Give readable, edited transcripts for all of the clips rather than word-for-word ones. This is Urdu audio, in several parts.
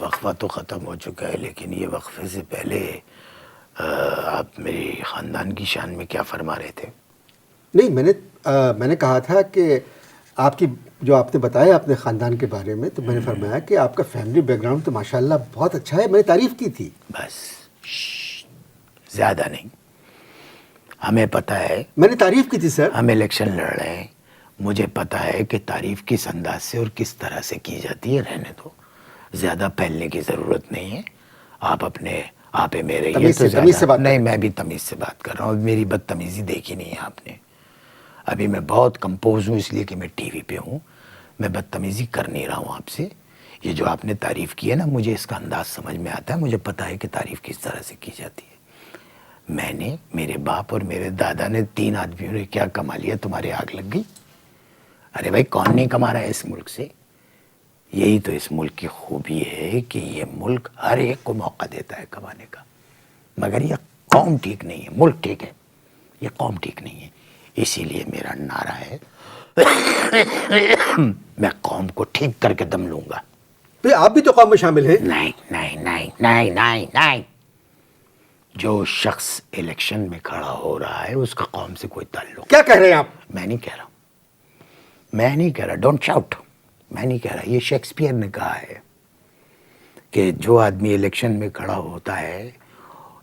وقفہ تو ختم ہو چکا ہے، لیکن یہ وقفے سے پہلے آپ میری خاندان کی شان میں کیا فرما رہے تھے؟ نہیں، میں نے کہا تھا کہ آپ کی جو آپ نے بتایا اپنے خاندان کے بارے میں، تو میں نے فرمایا کہ آپ کا فیملی بیک گراؤنڈ تو ماشاءاللہ بہت اچھا ہے، میں نے تعریف کی تھی. بس زیادہ نہیں، ہمیں پتہ ہے میں نے تعریف کی تھی سر. ہم الیکشن لڑ رہے ہیں، مجھے پتہ ہے کہ تعریف کس انداز سے اور کس طرح سے کی جاتی ہے. رہنے دو، زیادہ پھیلنے کی ضرورت نہیں ہے. آپ میرے یہ تو تمیز سے زیادہ بات نہیں، کریں. میں بھی تمیز سے بات کر رہا ہوں. میری بدتمیزی دیکھی نہیں ہے آپ نے. ابھی میں بہت کمپوز ہوں، اس لیے کہ میں ٹی وی پہ ہوں. میں بدتمیزی کر نہیں رہا ہوں آپ سے. یہ جو آپ نے تعریف کی ہے نا، مجھے اس کا انداز سمجھ میں آتا ہے. مجھے پتہ ہے کہ تعریف کس طرح سے کی جاتی ہے. میں نے، میرے باپ اور میرے دادا نے، 3 آدمیوں نے کیا کما لیا، تمہارے آگ لگ گئی؟ ارے بھائی، کون نہیں کما رہا ہے اس ملک سے؟ یہی تو اس ملک کی خوبی ہے کہ یہ ملک ہر ایک کو موقع دیتا ہے کمانے کا. مگر یہ قوم ٹھیک نہیں ہے. ملک ٹھیک ہے، یہ قوم ٹھیک نہیں ہے. اسی لیے میرا نعرہ ہے میں قوم کو ٹھیک کر کے دم لوں گا. آپ بھی تو قوم میں شامل ہیں. نہیں نہیں نہیں نہیں نہیں نہیں، جو شخص الیکشن میں کھڑا ہو رہا ہے اس کا قوم سے کوئی تعلق. کیا کہہ رہے ہیں آپ؟ میں نہیں کہہ رہا ڈونٹ شاؤٹ. میں نہیں کہہ رہا. یہ شیکسپیئر نے کہا ہے کہ جو آدمی الیکشن میں کھڑا ہوتا ہے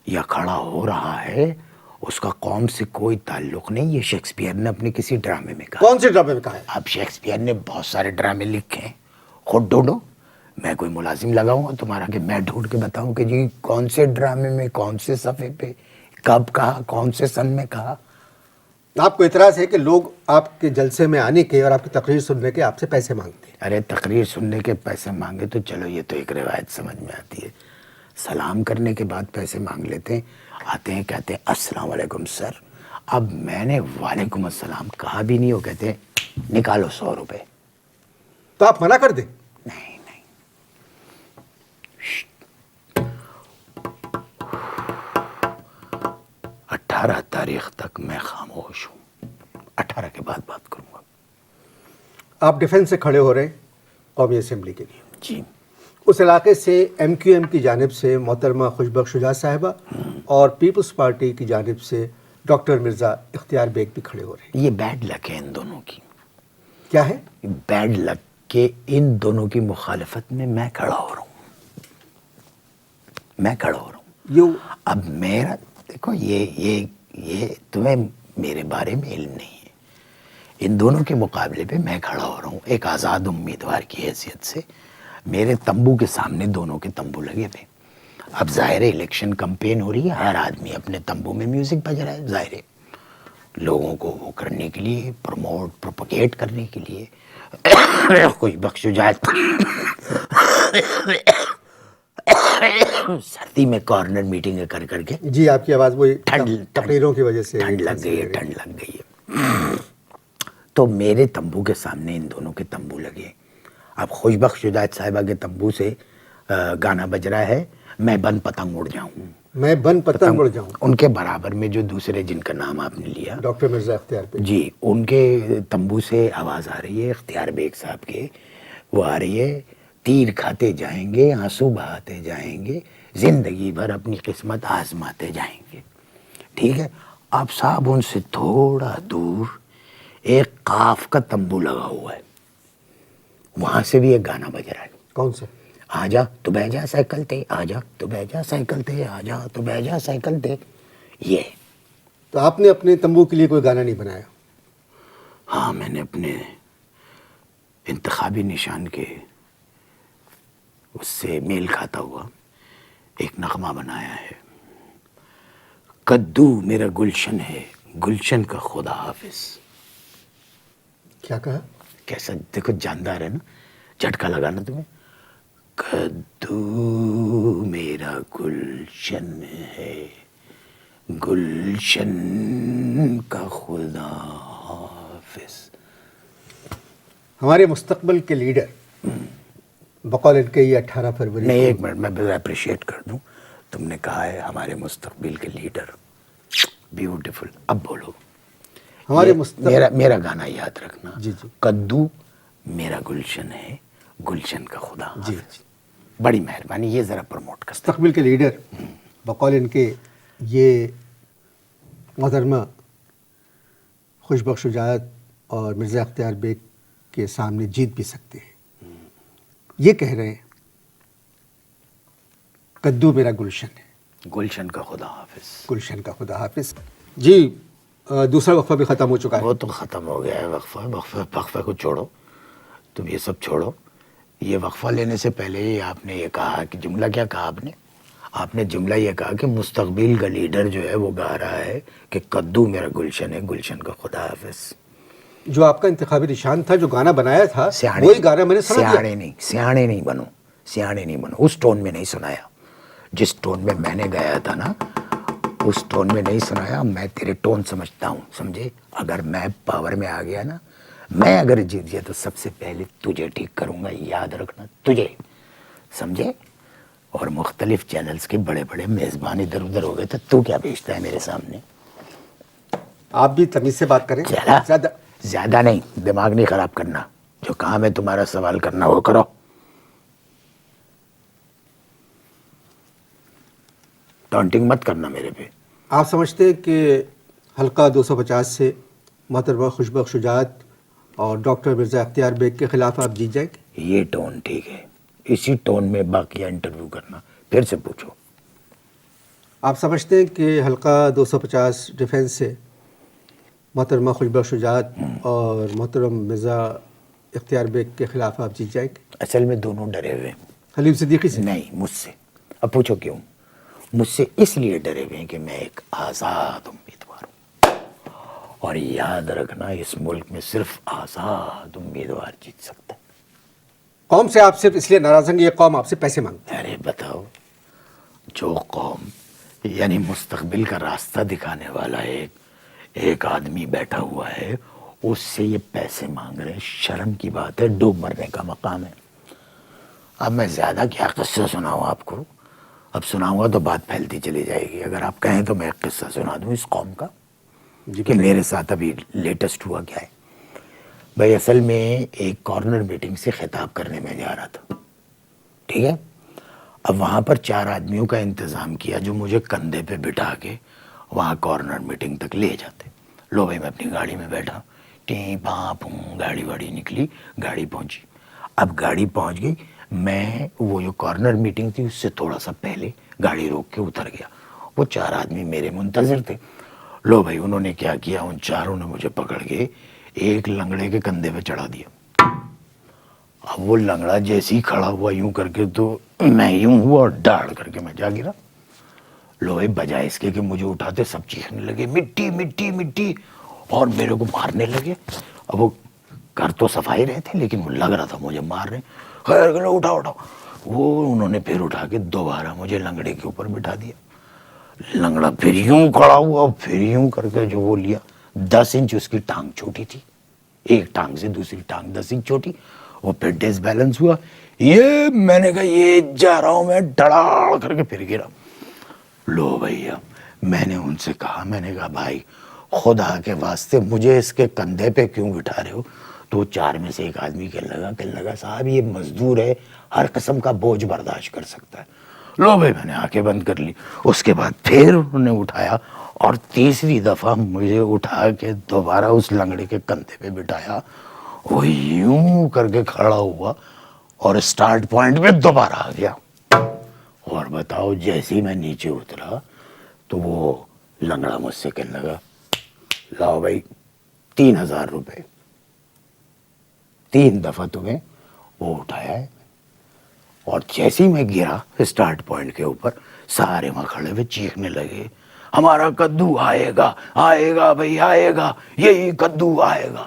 یا کھڑا ہو رہا ہے اس کا قوم سے کوئی تعلق نہیں. یہ شیکسپیئر نے اپنے کسی ڈرامے میں کہا. کون سے ڈرامے میں کہا ہے؟ اب شیکسپیئر نے بہت سارے ڈرامے لکھے ہیں، خود ڈھونڈو. میں کوئی ملازم لگاؤں گا تمہارا کہ میں ڈھونڈ کے بتاؤں کہ جی کون سے ڈرامے میں، کون سے صفحے پہ، کب کہا، کون سے سن میں کہا. آپ کو اعتراض ہے کہ لوگ آپ کے جلسے میں آنے کے اور آپ کی تقریر سننے کے آپ سے پیسے مانگتے ہیں؟ ارے تقریر سننے کے پیسے مانگے تو چلو، یہ تو ایک روایت سمجھ میں آتی ہے. سلام کرنے کے بعد پیسے مانگ لیتے ہیں. آتے ہیں کہتے ہیں السلام علیکم سر. اب میں نے وعلیکم السلام کہا بھی نہیں، وہ کہتے ہیں نکالو 100 روپے. تو آپ منع کر دیں. نہیں نہیں، 18 تاریخ تک میں خاموش ہوں. 18 کے بعد بات کروں گا. آپ ڈیفنس سے کھڑے ہو رہے ہیں قومی اسمبلی کے لیے. جی. اس علاقے سے ایم کیو ایم کی جانب سے محترمہ خوشبخش شجاعت صاحبہ اور پیپلز پارٹی کی جانب سے ڈاکٹر مرزا اختیار بیگ بھی کھڑے ہو رہے ہیں. یہ بیڈ لک ہے ان دونوں کی. کیا ہے؟ بیڈ لک کہ ان دونوں کی مخالفت میں کھڑا ہو رہا ہوں. اب میرا دیکھو، یہ تمہیں میرے بارے میں علم نہیں ہے. ان دونوں کے مقابلے پہ میں کھڑا ہو رہا ہوں ایک آزاد امیدوار کی حیثیت سے. میرے تمبو کے سامنے دونوں کے تمبو لگے ہوئے. اب ظاہر ہے الیکشن کمپین ہو رہی ہے، ہر آدمی اپنے تمبو میں میوزک بج رہا ہے. ظاہر ہے لوگوں کو وہ کرنے کے لیے، پروپگیٹ کرنے کے لیے. کوئی بخش جائے سردی میں کارنر میٹنگ کر کے. جی، آپ کی آواز وہی تقریروں کی وجہ سے ٹھنڈ لگ گئی ہے. تو میرے تمبو کے سامنے ان دونوں کے تمبو لگے. اب خوشبخش شجاعت صاحبہ کے تمبو سے گانا بج رہا ہے میں بن پتنگ اڑ جاؤں. میں بن پتنگ اڑ جاؤں. ان کے برابر میں جو دوسرے جن کا نام آپ نے لیا، ڈاکٹر مرزا اختیار بیگ، جی، ان کے تمبو سے آواز آ رہی ہے اختیار بیگ صاحب کے. وہ آ رہی ہے تیر کھاتے جائیں گے، آنسو بہاتے جائیں گے، زندگی بھر اپنی قسمت آزماتے جائیں گے. ٹھیک ہے. اب صاحب ان سے تھوڑا دور ایک قاف کا تمبو لگا ہوا ہے، وہاں سے بھی ایک گانا بج رہا ہے. کون سا؟ آ جا تو بہ جا سائیکل تے، آ جا تو بہ جا سائیکل تے، آ جا تو بہ جا سائیکل تے. یہ تو آپ نے اپنے تمبو کے لیے کوئی گانا نہیں بنایا؟ ہاں، میں نے اپنے انتخابی نشان کے اس سے میل کھاتا ہوا ایک نغمہ بنایا ہے. کدو میرا گلشن ہے، گلشن کا خدا حافظ. کیا کہا؟ کیسا دیکھو جاندار ہے نا، جھٹکا لگانا تمہیں. کدو میرا گلشن ہے، گلشن کا خدا حافظ. ہمارے مستقبل کے لیڈر بقول ان کے یہ 18 فروری نہیں، ایک منٹ میں اپریشیٹ کر دوں. تم نے کہا ہے ہمارے مستقبل کے لیڈر، بیوٹیفل. اب بولو. ہمارے میرا گانا یاد رکھنا. جی جی. کدو میرا گلشن ہے، گلشن کا خدا حافظ. جی. بڑی مہربانی, یہ ذرا پروموٹ کر. مستقبل کے لیڈر بقول ان کے یہ محترمہ خوش بخش شجاعت اور مرزا اختیار بیگ کے سامنے جیت بھی سکتے ہیں. یہ کہہ رہے ہیں کدو میرا گلشن ہے. گلشن کا خدا حافظ. گلشن کا خدا حافظ. جی دوسرا وقفہ بھی ختم ہو چکا ہے. وہ تو ختم ہو گیا ہے وقفہ کو چھوڑو, تم یہ سب چھوڑو. یہ وقفہ لینے سے پہلے ہی آپ نے یہ کہا کہ جملہ کیا کہا آپ نے جملہ یہ کہا کہ مستقبل کا لیڈر جو ہے وہ گا رہا ہے کہ کدو میرا گلشن ہے, گلشن کا خدا حافظ. جو آپ کا انتخابی نشان تھا, جو گانا بنایا تھا, وہی گانا میں نے سنا دیا. سیانے نہیں بنو. اس ٹون میں نہیں سنایا جس ٹون میں میں نے گایا تھا نا, اس ٹون میں نہیں سنایا. میں تیرے ٹون سمجھتا ہوں, سمجھے. اگر میں پاور میں آ گیا نا, میں اگر جیت گیا تو سب سے پہلے تجھے ٹھیک کروں گا, یاد رکھنا, تجھے, سمجھے. اور مختلف چینلز کے بڑے بڑے میزبان ادھر ادھر ہو گئے تو کیا بیچتا ہے میرے سامنے. آپ بھی تمیز سے بات کریں. زیادہ نہیں, دماغ نہیں خراب کرنا. جو کام ہے تمہارا سوال کرنا وہ کرو. ٹانٹنگ مت کرنا میرے پہ. آپ سمجھتے ہیں کہ حلقہ 250 سے محترمہ خوش بخش شجاعت اور ڈاکٹر مرزا اختیار بیگ کے خلاف آپ جیت جائیں گے؟ یہ ٹون ٹھیک ہے, اسی ٹون میں باقیہ انٹرویو کرنا. پھر سے پوچھو. آپ سمجھتے ہیں کہ حلقہ 250 ڈیفنس سے محترمہ خوش بخش شجاعت اور محترم مرزا اختیار بیگ کے خلاف آپ جیت جائیں گے؟ اصل میں دونوں ڈرے ہوئے ہیں. حلیم صدیقی سے نہیں, مجھ سے. اب پوچھو کیوں. مجھ سے اس لیے ڈرے ہوئے ہیں کہ میں ایک آزاد امیدوار ہوں, اور یاد رکھنا اس ملک میں صرف آزاد امیدوار جیت سکتا ہے. قوم سے آپ صرف اس لیے ناراض ہیں کہ یہ قوم آپ سے پیسے مانگتی ہے. ارے بتاؤ, جو قوم یعنی مستقبل کا راستہ دکھانے والا ایک آدمی بیٹھا ہوا ہے, اس سے یہ پیسے مانگ رہے ہیں, شرم کی بات ہے. ڈوب مرنے کا مقام ہے. اب میں زیادہ کیا قصہ سناؤں آپ کو. اب سناؤں گا تو بات پھیلتی چلی جائے گی. اگر آپ کہیں تو میں ایک قصہ سنا دوں اس قوم کا کہ میرے ساتھ ابھی لیٹسٹ ہوا کیا ہے. بھائی اصل میں ایک کارنر میٹنگ سے خطاب کرنے میں جا رہا تھا, ٹھیک ہے. اب وہاں پر 4 آدمیوں کا انتظام کیا جو مجھے کندھے پہ بٹھا کے وہاں کارنر میٹنگ تک لے جاتے. لو بھائی میں اپنی گاڑی میں بیٹھا, ٹیں پاں پوں, گاڑی واڑی نکلی, گاڑی پہنچی. اب گاڑی پہنچ گئی, میں وہ جو کارنر میٹنگ تھی اس سے تھوڑا سا پہلے گاڑی روک کے اتر گیا. وہ 4 آدمی میرے منتظر تھے. لو بھائی انہوں نے کیا کیا, ان 4 نے مجھے پکڑ کے ایک لنگڑے کے کندھے پہ چڑھا دیا. اب وہ لنگڑا جیسے ہی کھڑا ہوا یوں کر کے تو میں یوں ہوا اور ڈاڑ کر کے میں جا گرا. لو بھائی بجائے اس کے کہ مجھے اٹھاتے سب چیخنے لگے مٹی مٹی مٹی اور میرے کو مارنے لگے. اب وہ کر تو صفائی رہے تھے لیکن وہ لگ رہا تھا مجھے مار رہے. خیر اٹھاؤ. وہ انہوں نے پھر اٹھا کے دوبارہ مجھے لنگڑے کے اوپر بٹھا دیا. لنگڑا پھر یوں کھڑا ہوا, پھر یوں کر کے جو وہ لیا, 10 انچ اس کی ٹانگ چھوٹی تھی, ایک ٹانگ سے دوسری ٹانگ 10 انچ چھوٹی. وہ پھر ڈس بیلنس ہوا. یہ میں نے کہا یہ جا رہا ہوں میں, ڈڑاڑ کر کے پھر گرا. لو بھیا میں نے ان سے کہا, میں نے کہا بھائی خدا کے واسطے مجھے اس کے کندھے پہ کیوں بٹھا رہے ہو. تو 4 میں سے ایک آدمی کہنے لگا صاحب یہ مزدور ہے, ہر قسم کا بوجھ برداشت کر سکتا ہے. لو بھائی میں نے آنکھیں بند کر لی. اس کے بعد پھر انہوں نے اٹھایا اور تیسری دفعہ مجھے اٹھا کے دوبارہ اس لنگڑے کے کندھے پہ بٹھایا. وہ یوں کر کے کھڑا ہوا اور سٹارٹ پوائنٹ پہ دوبارہ آ گیا. اور بتاؤ جیسے ہی میں نیچے اترا تو وہ لنگڑا مجھ سے کہنے لگا لاؤ بھائی 3000 روپے, 3 دفعہ تمہیں وہ اٹھایا ہے. اور جیسے ہی میں گرا سٹارٹ پوائنٹ کے اوپر, سارے وہاں کھڑے ہوئے چیخنے لگے ہمارا کدو آئے گا, آئے گا بھائی آئے گا, یہی کدو آئے گا.